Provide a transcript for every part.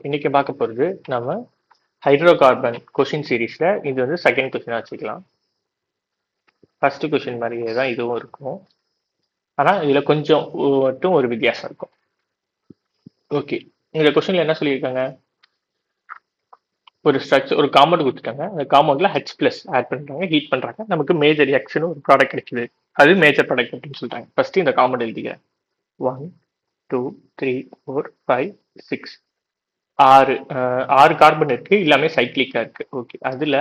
இன்னைக்கு பார்க்க போகிறது நம்ம ஹைட்ரோ கார்பன் கொஷின் சீரீஸில் இது வந்து செகண்ட் கொஷினாக வச்சுக்கலாம். ஃபர்ஸ்ட் கொஷின் மாதிரியே தான் இதுவும் இருக்கும், ஆனால் இதில் கொஞ்சம் மட்டும் ஒரு வித்தியாசம் இருக்கும். ஓகே, இந்த கொஷினில் என்ன சொல்லியிருக்காங்க, ஒரு ஸ்ட்ரக்சர் ஒரு காம்பவுண்ட் கொடுத்துட்டாங்க. அந்த காம்பவுண்டில் H ப்ளஸ் ஆட் பண்ணுறாங்க, ஹீட் பண்ணுறாங்க, நமக்கு மேஜர் எக்ஸ்னு ஒரு ப்ராடக்ட் கிடைக்குது. அது மேஜர் ப்ராடக்ட் அப்படின்னு சொல்லிட்டாங்க. ஃபர்ஸ்ட் இந்த காம்பவுண்ட் எழுதிக்கிறேன். 1 2 3 4 5 6 ஆறு கார்பன் இருக்கு, எல்லாமே சைக்ளிக்கா இருக்கு. ஓகே, அதுல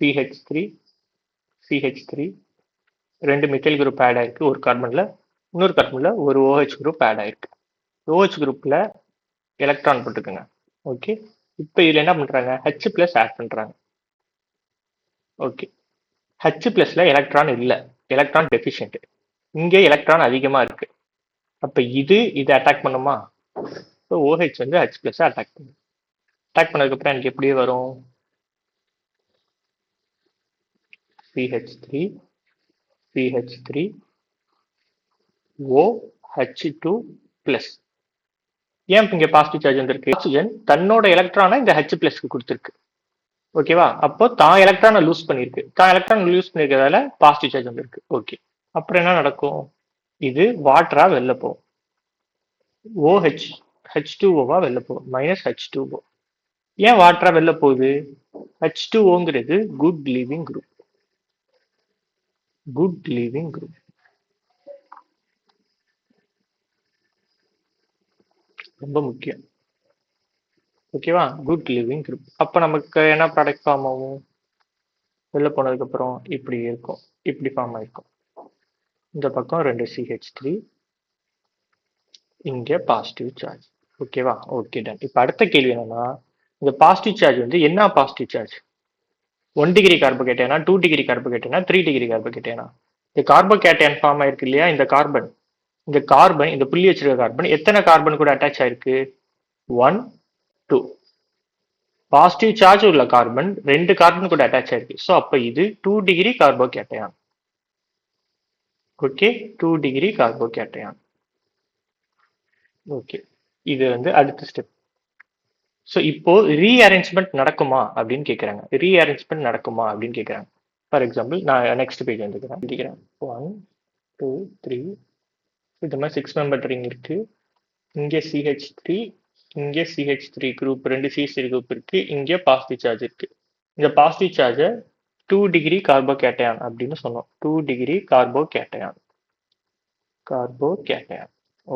CH3 CH3 ரெண்டு மித்தைல் குரூப் ஆட் ஆயிருக்கு ஒரு கார்பன்ல, இன்னொரு கார்பன்ல ஒரு OH குரூப் ஆட் ஆயிருக்கு. OH குரூப்ல எலக்ட்ரான் போட்டுக்கோங்க. ஓகே, இப்போ இதுல என்ன பண்றாங்க, H பிளஸ் ஆட் பண்றாங்க. ஓகே, H பிளஸ்ல எலக்ட்ரான் இல்ல, எலக்ட்ரான் டெஃபிஷியன்ட். இங்கே எலக்ட்ரான் அதிகமா இருக்கு. அப்ப இது அட்டாக் பண்ணுமா? OH வந்து H பிளஸ் அட்டாக் பண்ணும். அட்டாக் பண்ணதுக்கு அப்புறம் எனக்கு எப்படி வரும், CH3 CH3 OH2 பிளஸ். ஏன் இங்க பாசிட்டிவ் சார்ஜ் வந்திருக்கு? ஆக்சிஜன் தன்னோட எலக்ட்ரானை இந்த H பிளஸ்க்கு கொடுத்துருக்கு. ஓகேவா? அப்போ தான் எலக்ட்ரானை லூஸ் பண்ணிருக்கு. தான் எலக்ட்ரான் லூஸ் பண்ணிருக்கிறதால பாசிட்டிவ் சார்ஜ் வந்திருக்கு. ஓகே, அப்புறம் என்ன நடக்கும், இது வாட்டரா வெளில போகும். OH H2O வெளில போகும், மைனஸ் H2O. ஏன் வாட்டரா வெளில போகுது? H2Oங்கிறது good leaving group. Good leaving group ரொம்ப முக்கியம். ஓகேவா? Good living group. அப்போ நமக்கு என்ன ப்ராடக்ட் ஃபார்ம் ஆகும், வெளில போனதுக்கு அப்புறம் இப்படி இருக்கும், இப்படி ஃபார்ம் ஆயிருக்கும். இந்த பக்கம் 2 CH3, இங்க பாசிட்டிவ் சார்ஜ். ஓகேவா? Okay, done. இப்போ அடுத்த கேள்வி என்னன்னா, இந்த பாசிட்டிவ் சார்ஜ் வந்து என்ன பாசிட்டிவ் சார்ஜ்? 1 டிகிரி கார்போகேட்டனா, 2 டிகிரி கார்போகேட்டனா, 3 டிகிரி கார்போகேட்டனா? இந்த கார்போகேட்டையான் ஃபார்ம் ஆயிருக்கு இல்லையா, இந்த கார்பன், இந்த புள்ளி வச்சிருக்க கார்பன் எத்தனை கார்பன் கூட அட்டாச் ஆயிருக்கு? 1 2. பாசிட்டிவ் சார்ஜ் உள்ள கார்பன் 2 கார்பன் கூட அட்டாச் ஆயிருக்கு. ஸோ அப்ப இது 2 டிகிரி கார்போகேட்டையான். Okay, 2 degree கார்போகேட்டையான். ஓகே, இது வந்து அடுத்த ஸ்டெப். ஸோ இப்போ ரீஅரேஞ்ச்மெண்ட் நடக்குமா அப்படின்னு கேட்குறாங்க. ரீஅரேஞ்ச்மெண்ட் நடக்குமா அப்படின்னு கேட்குறாங்க. ஃபார் எக்ஸாம்பிள் நான் நெக்ஸ்ட் பேஜ் வந்துக்கிறேன், எழுதிக்கிறேன். 1 2 3, இது மாதிரி 6 மெம்பர் ரிங் இருக்கு. இங்கே CH3, இங்கே CH3 குரூப், 2 CH3 குரூப் இருக்கு. இங்கே பாசிட்டிவ் சார்ஜ் இருக்கு. இந்த பாசிட்டிவ் சார்ஜை 2 டிகிரி கார்போகேட்டையான் அப்படின்னு சொன்னோம். 2 டிகிரி கார்போகேட்டையான்.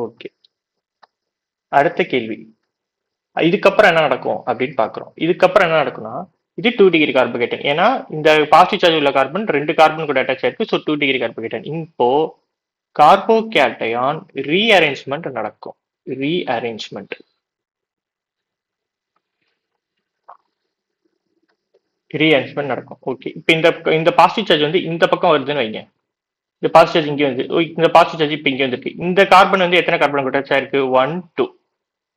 ஓகே, அடுத்த கேள்வி, இதுக்கப்புறம் என்ன நடக்கும் அப்படின்னு பாக்குறோம். இதுக்கப்புறம் என்ன நடக்கும்னா, இது 2 டிகிரி கார்போகேட்டையான். ஏன்னா இந்த பாசிட்டிவ் சார்ஜ் உள்ள கார்பன் 2 கார்பன் கூட அட்டாச் ஆயிருக்கு. So 2 degree கார்போகேட்டையான். இப்போ கார்போகேட்டையான் ரீஅரேஞ்ச்மெண்ட் நடக்கும். ரீஅரேஞ்ச்மெண்ட் நடக்கும். ஓகே, இப்போ இந்த பாசிட்டிவ் சார்ஜ் வந்து இந்த பக்கம் வருதுன்னு வைங்க. இந்த பாசிட்டிவ் சார்ஜ் இங்கே வந்து, இந்த பாசிட்டிவ் சார்ஜ் இப்போ இங்கே வந்துருக்கு. இந்த கார்பன் வந்து எத்தனை கார்பன் கூட அட்டாச் ஆயிருக்கு? 1 2.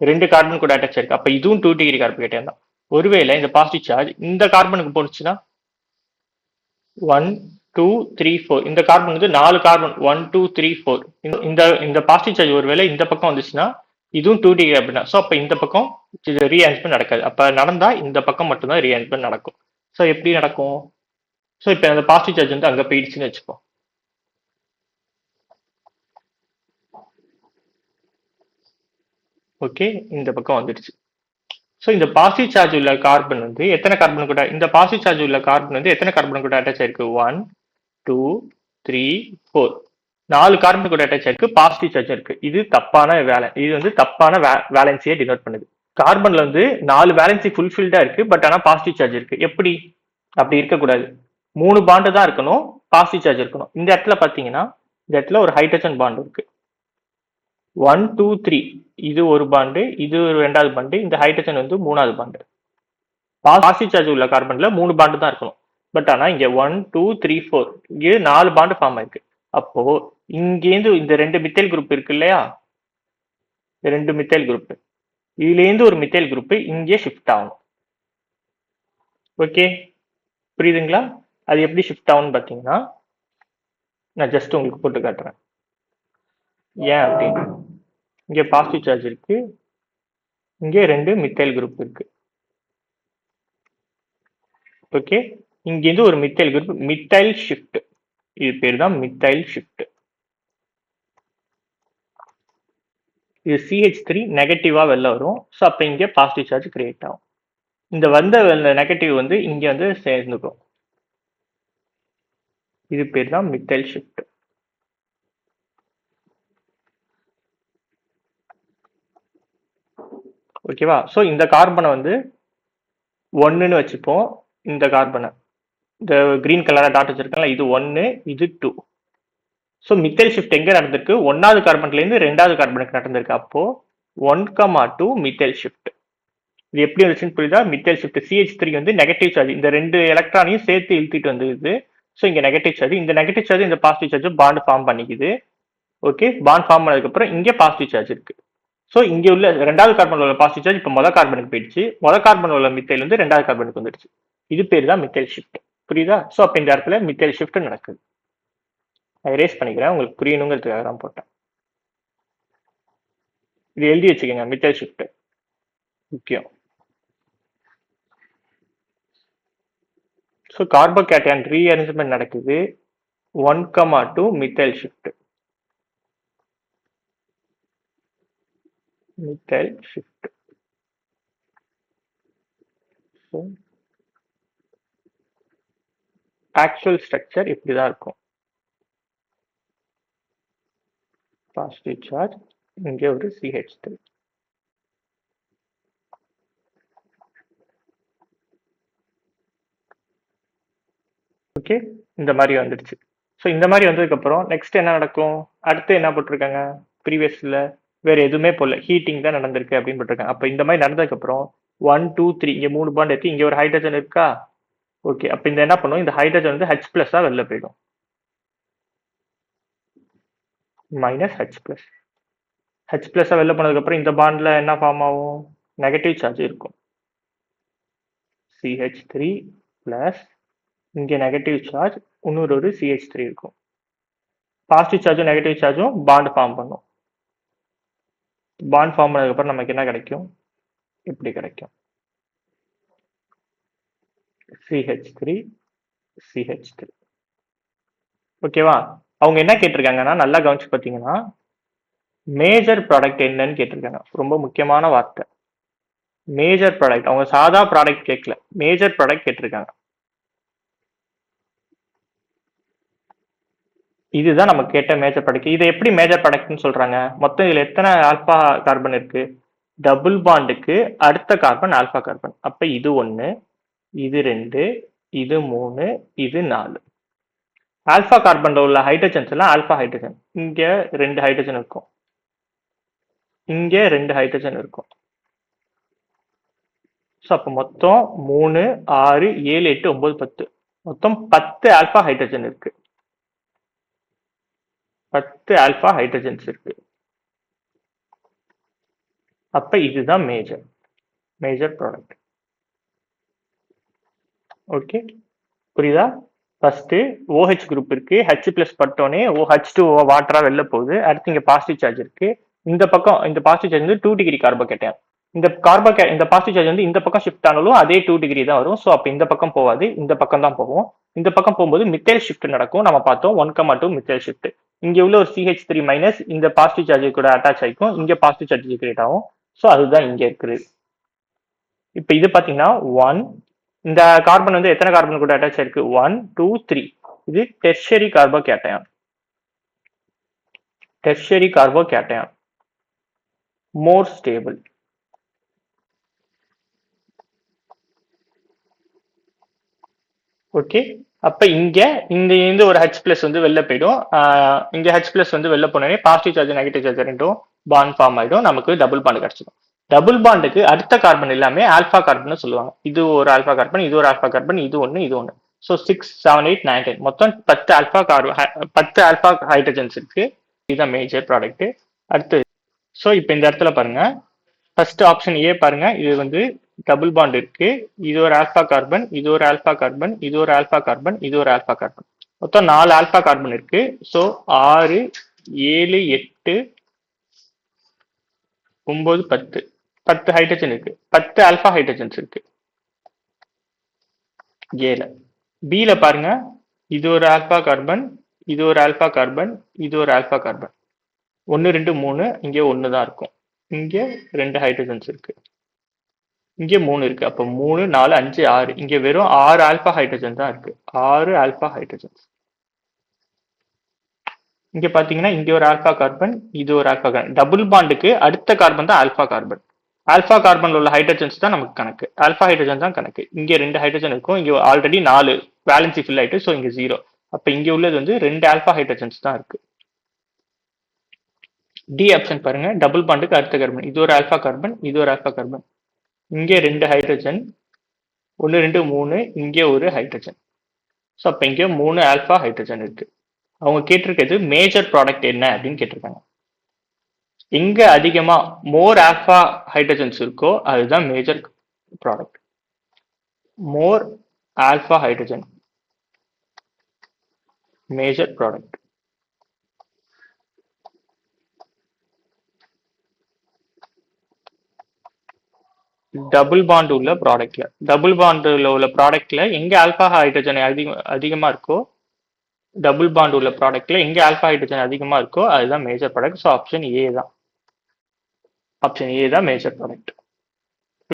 2 கார்பன் கூட அட்டாச் ஆயிருக்கு. அப்ப இதுவும் 2 டிகிரி கார்போகேட்டையான் தான். ஒருவேளை இந்த பாசிட்டிவ் சார்ஜ் இந்த கார்பனுக்கு போனுச்சுன்னா 1 2 3 4, இந்த கார்பன் வந்து 4 கார்பன் 1 2 3 4. இந்த பாசிட்டிவ் சார்ஜ் ஒருவேளை இந்த பக்கம் வந்துச்சுன்னா இதுவும் 2 டிகிரி அப்படின்னா, ஸோ அப்ப இந்த பக்கம் இது ரீஅரேஞ்ச்மெண்ட் நடக்காது. அப்ப நடந்தா இந்த பக்கம் மட்டும்தான் ரீஅரேஞ்ச்மெண்ட் நடக்கும். ஸோ எப்படி நடக்கும்? ஸோ இப்போ அந்த பாசிட்டிவ் சார்ஜ் வந்து அங்க போயிடுச்சுன்னு வச்சுப்போம். ஓகே, இந்த பக்கம் வந்துடுச்சு. ஸோ இந்த பாசிட்டிவ் சார்ஜ் உள்ள கார்பன் வந்து எத்தனை கார்பன் கூட, இந்த பாசிட்டிவ் சார்ஜ் உள்ள கார்பன் வந்து எத்தனை கார்பன் கூட அட்டாச் ஆயிருக்கு? 1 2 3 4. 4 கார்பன் கூட அட்டாச் ஆயிருக்கு, பாசிட்டிவ் சார்ஜ் இருக்கு. இது தப்பான இது வந்து தப்பான வேலன்சியை டினோட் பண்ணுது. கார்பன்ல வந்து 4 வேலன்சி ஃபுல்ஃபில்டா இருக்கு, பட் ஆனா பாசிட்டிவ் சார்ஜ் இருக்கு. எப்படி? அப்படி இருக்கக்கூடாது. 3 பாண்டு தான் இருக்கணும், பாசிட்டிவ் சார்ஜ் இருக்கணும். இந்த இடத்துல பாத்தீங்கன்னா இந்த இடத்துல ஒரு ஹைட்ரஜன் பாண்ட் இருக்கு. 1 2 3, இது ஒரு பாண்டு, இது ஒரு ரெண்டாவது பாண்டு, இந்த ஹைட்ரஜன் வந்து மூணாவது பாண்டு. பாசிட்டிவ் சார்ஜ் உள்ள கார்பன்ல 3 பாண்டு தான் இருக்கணும். பட் ஆனா இங்க 1 2 3 4 இங்கே 4 பாண்டு ஃபார்ம் ஆயிருக்கு. அப்போ இங்கேருந்து இந்த 2 மித்தைல் குரூப் இருக்கு இல்லையா, 2 மித்தைல் குரூப், இதுல இருந்து ஒரு மித்தைல் குரூப் இங்கே ஷிஃப்ட் ஆகும். ஓகே, புரியுதுங்களா? அது எப்படி ஷிஃப்ட் ஆகும்னு பாத்தீங்கன்னா, நான் ஜஸ்ட் உங்களுக்கு போட்டு காட்டுறேன். ஏன் அப்படின்னு, இங்க பாசிட்டிவ் சார்ஜ் இருக்கு, இங்கே 2 மித்தைல் குரூப் இருக்கு. ஓகே, இங்கேருந்து ஒரு மித்தைல் குரூப், மித்தைல் ஷிஃப்ட். இது பேர் தான் மித்தைல் ஷிஃப்ட். இது CH3 நெகட்டிவா வெளில வரும். ஸோ அப்போ இங்கே பாசிட்டிவ் சார்ஜ் கிரியேட் ஆகும். இந்த வந்த நெகட்டிவ் வந்து இங்கே வந்து சேர்ந்துக்கும். இது பேர் தான் மித்தைல் ஷிஃப்ட். ஓகேவா? ஸோ இந்த கார்பனை வந்து 1ன்னு வச்சுப்போம். இந்த கார்பனை, இந்த கிரீன் கலரா டாட் வச்சிருக்கல, இது 1, இது 2. ஸோ மித்தைல் ஷிஃப்ட் எங்க நடந்திருக்கு? 1வது கார்பன்லேருந்து 2வது கார்பனுக்கு நடந்திருக்கு. அப்போ 1,2 மித்தைல் ஷிஃப்ட். இது எப்படி வந்துச்சுன்னு புரியுதா? மித்தைல் ஷிஃப்ட் CH3 வந்து நெகட்டிவ் சார்ஜ், இந்த 2 எலக்ட்ரானையும் சேர்த்து இழுத்துட்டு வந்துருது. ஸோ இங்க நெகட்டிவ் சார்ஜ், இந்த நெகட்டிவ் சார்ஜ் இந்த பாசிட்டிவ் சார்ஜ் பாண்ட் ஃபார்ம் பண்ணிக்குது. ஓகே, பாண்ட் ஃபார்ம் பண்ணதுக்கப்புறம் இங்கே பாசிட்டிவ் சார்ஜ் இருக்கு. ஸோ இங்கே உள்ள 2வது கார்பன் உள்ள பாசிட்டிவ் சார்ஜ் இப்போ மொதல் கார்பனுக்கு போயிடுச்சு. மொதல் கார்பன் உள்ள மித்தைல் வந்து 2வது கார்பனுக்கு வந்துடுச்சு. இது பேர் தான் மித்தைல் ஷிஃப்ட். புரியுதா? ஸோ அப்போ இந்த இடத்துல மித்தைல் ஷிஃப்ட் நடக்குது. நான் எரேஸ் பண்ணிக்கிறேன், உங்களுக்கு புரியணுங்கிறதுக்காக தான் போட்டேன். இது எழுதி வச்சுக்கோங்க, மித்தைல் ஷிஃப்ட் முக்கியம். ஸோ கார்போகேட்டையான் ரீஅரேஞ்ச்மெண்ட் நடக்குது. 1,2 methyl shift. Methyl shift. Actual structure இப்படிதான் இருக்கும். பாசிட்டிவ் சார்ஜ், இங்கே ஒரு CH3. ஓகே, இந்த மாதிரி வந்துடுச்சு. ஸோ இந்த மாதிரி வந்ததுக்கப்புறம் நெக்ஸ்ட் என்ன நடக்கும்? அடுத்து என்ன போட்டிருக்காங்க? ப்ரீவியஸில் வேற எதுவுமே போடல, ஹீட்டிங் தான் நடந்திருக்கு அப்படின்னு போட்டிருக்காங்க. அப்போ இந்த மாதிரி நடந்ததுக்கப்புறம் 1, 2, 3 இங்கே 3 பாண்ட் இருக்கு, இங்கே ஒரு ஹைட்ரஜன் இருக்கா? ஓகே, அப்போ இந்த என்ன பண்ணும்? இந்த ஹைட்ரஜன் வந்து H+ஆ வெளில போயிடும். -H+. H+ஆ வெளில போனதுக்கப்புறம் இந்த பாண்ட்ல என்ன ஃபார்ம் ஆகும்? நெகட்டிவ் சார்ஜ் இருக்கும். CH3 ப்ளஸ் இங்கே நெகட்டிவ் சார்ஜ், இன்னொரு CH3 இருக்கும். பாசிட்டிவ் சார்ஜும் நெகட்டிவ் சார்ஜும் பாண்ட் ஃபார்ம் பண்ணும். பாண்ட் ஃபார்ம் பண்ணதுக்கப்புறம் நமக்கு என்ன கிடைக்கும்? இப்படி கிடைக்கும், CH3 CH3. ஓகேவா? அவங்க என்ன கேட்டிருக்காங்கன்னா, நல்லா கவனிச்சு பார்த்தீங்கன்னா, மேஜர் ப்ராடக்ட் என்னன்னு கேட்டிருக்காங்க. ரொம்ப முக்கியமான வார்த்தை, மேஜர் ப்ராடக்ட். அவங்க சாதா ப்ராடக்ட் கேட்கல, மேஜர் ப்ராடக்ட் கேட்டிருக்காங்க. இதுதான் நம்ம கேட்ட மேஜர் ப்ராடக்ட். இதை எப்படி மேஜர் ப்ராடக்ட்னு சொல்றாங்க? மொத்தம் இதுல எத்தனை ஆல்பா கார்பன் இருக்கு? டபுள் பாண்டுக்கு அடுத்த கார்பன் ஆல்பா கார்பன். அப்ப இது 1, இது 2, இது 3, இது 4. ஆல்பா கார்பன்ல உள்ள ஹைட்ரஜன்ஸ் எல்லாம் ஆல்பா ஹைட்ரஜன். இங்க 2 ஹைட்ரஜன் இருக்கும், இங்க 2 ஹைட்ரஜன் இருக்கும். ஸோ அப்போ மொத்தம் 3, 6, 7, 8, 9, 10. மொத்தம் 10 ஆல்பா ஹைட்ரஜன் இருக்கு. 10 ஆல்பா ஹைட்ரஜன்ஸ் இருக்கு. அப்ப இதுதான் மேஜர் ப்ராடக்ட். ஓகே, புரியுதா? ஃபர்ஸ்ட் OH குரூப் இருக்கு, H+ பட்டோனே H2O வாட்டரா வெளில போகுது. அடுத்து இங்க பாசிட்டிவ் சார்ஜ் இருக்கு. இந்த பக்கம் இந்த பாசிட்டிவ் சார்ஜ் வந்து 2 டிகிரி கார்போகேட்டையான். இந்த பாசிட்டிவ் சார்ஜ் வந்து இந்த பக்கம் ஷிஃப்ட் ஆனாலும் அதே 2 டிகிரி தான் வரும். ஸோ அப்போ இந்த பக்கம் போகாது, இந்த பக்கம் தான் போகும். இந்த பக்கம் போகும்போது மித்தைல் ஷிஃப்ட் நடக்கும். நம்ம பார்த்தோம் 1,2 மித்தைல் ஷிஃப்ட். இங்க உள்ள ஒரு CH3 மைனஸ் இந்த பாசிட்டிவ் சார்ஜ் கூட அட்டாச் ஆகிக்கும், இங்க பாசிட்டிவ் சார்ஜ் கிரியேட் ஆகும். ஸோ அதுதான் இங்க இருக்குது. இப்போ இது பாத்தீங்கன்னா 1, இந்த கார்பன் வந்து எத்தனை கார்பன் கூட அட்டாச் ஆயிருக்கு? 1, 2, 3. இது டெர்ஷரி கார்போகேட்டையான். டெர்ஷரி கார்போகேட்டையான் மோர் ஸ்டேபிள். ஓகே, அப்ப இங்க இந்த ஒரு H+ வந்து வெளில போயிடும். இங்க H+ வந்து வெளில போனோடனே பாசிட்டிவ் சார்ஜ் நெகட்டிவ் சார்ஜ் ரெண்டும் பாண்ட் ஃபார்ம் ஆயிடும். நமக்கு டபுள் பாண்ட் கிடைச்சிடும். டபுள் பாண்டுக்கு அடுத்த கார்பன் எல்லாமே ஆல்பா கார்பன் சொல்லுவாங்க. இது ஒரு ஆல்பா கார்பன், இது ஒரு ஆல்பா கார்பன், இது ஒன்னு, இது ஒன்னு. ஸோ 6, 7, 8, 9, 10 மொத்தம் 10 ஆல்பா கார்பன், 10 ஆல்பா ஹைட்ரஜன்ஸ் இருக்கு. இதுதான் மேஜர் ப்ராடக்ட். அடுத்து ஸோ இப்போ இந்த இடத்துல பாருங்க, ஃபர்ஸ்ட் ஆப்ஷன் ஏ பாருங்க, இது வந்து டபுள் பாண்ட் இருக்கு. இது ஒரு ஆல்பா கார்பன், இது ஒரு ஆல்பா கார்பன், இது ஒரு ஆல்பா கார்பன், இது ஒரு ஆல்பா கார்பன். மொத்தம் 4 ஆல்பா கார்பன் இருக்கு. ஸோ 6, 7, 8, 9, 10. 10 ஹைட்ரஜன் இருக்கு, 10 ஆல்பா ஹைட்ரஜன்ஸ் இருக்கு ஏல. பில பாருங்க, இது ஒரு ஆல்பா கார்பன், இது ஒரு ஆல்பா கார்பன், இது ஒரு ஆல்பா கார்பன். 1 2 3 இங்கே 1 தான் இருக்கும், இங்கே 2 ஹைட்ரஜன்ஸ் இருக்கு, இங்கே 3 இருக்கு. அப்போ 3 4 5 6, இங்கே வெறும் 6 ஆல்பா ஹைட்ரஜன் தான் இருக்கு, 6 ஆல்பா ஹைட்ரஜன்ஸ். இங்க பாத்தீங்கன்னா இங்க ஒரு ஆல்பா கார்பன், இது ஒரு ஆல்பா கார்பன். டபுள் பாண்டுக்கு அடுத்த கார்பன் தான் ஆல்பா கார்பன். ஆல்பா கார்பன்ல உள்ள ஹைட்ரஜன்ஸ் தான் நமக்கு கணக்கு, ஆல்பா ஹைட்ரஜன் தான் கணக்கு. இங்க 2 ஹைட்ரஜன் இருக்கும், இங்க ஆல்ரெடி 4 வேலன்சி ஃபில் ஆயிட்டு, ஸோ இங்க 0. அப்ப இங்க உள்ளது வந்து 2 ஆல்பா ஹைட்ரஜன்ஸ் தான் இருக்கு. டி ஆப்ஷன் பாருங்க, டபுள் பாண்டுக்கு அடுத்த கார்பன், இது ஒரு ஆல்பா கார்பன், இது ஒரு ஆல்பா கார்பன். இங்கே 2 ஹைட்ரஜன், 1 2 3, இங்கே ஒரு ஹைட்ரஜன். ஸோ அப்ப இங்க 3 ஆல்பா ஹைட்ரஜன் இருக்கு. அவங்க கேட்டிருக்கிறது மேஜர் ப்ராடக்ட் என்ன அப்படின்னு கேட்டிருக்காங்க. எங்க அதிகமா மோர் ஆல்பா ஹைட்ரஜன்ஸ் இருக்கோ அதுதான் major product. More alpha hydrogen major product. Double bond உள்ள ப்ராடக்ட்ல, டபுள் பாண்டுல உள்ள ப்ராடக்ட்ல எங்க ஆல்பா ஹைட்ரஜன் அதிகமா இருக்கோ, டபுள் பாண்ட் உள்ள ப்ராடக்ட்ல எங்க ஆல்பா ஹைட்ரஜன் அதிகமா இருக்கோ அதுதான் major product. So option A தான், ஆப்ஷன் ஏ தான் மேஜர் ப்ராடக்ட்.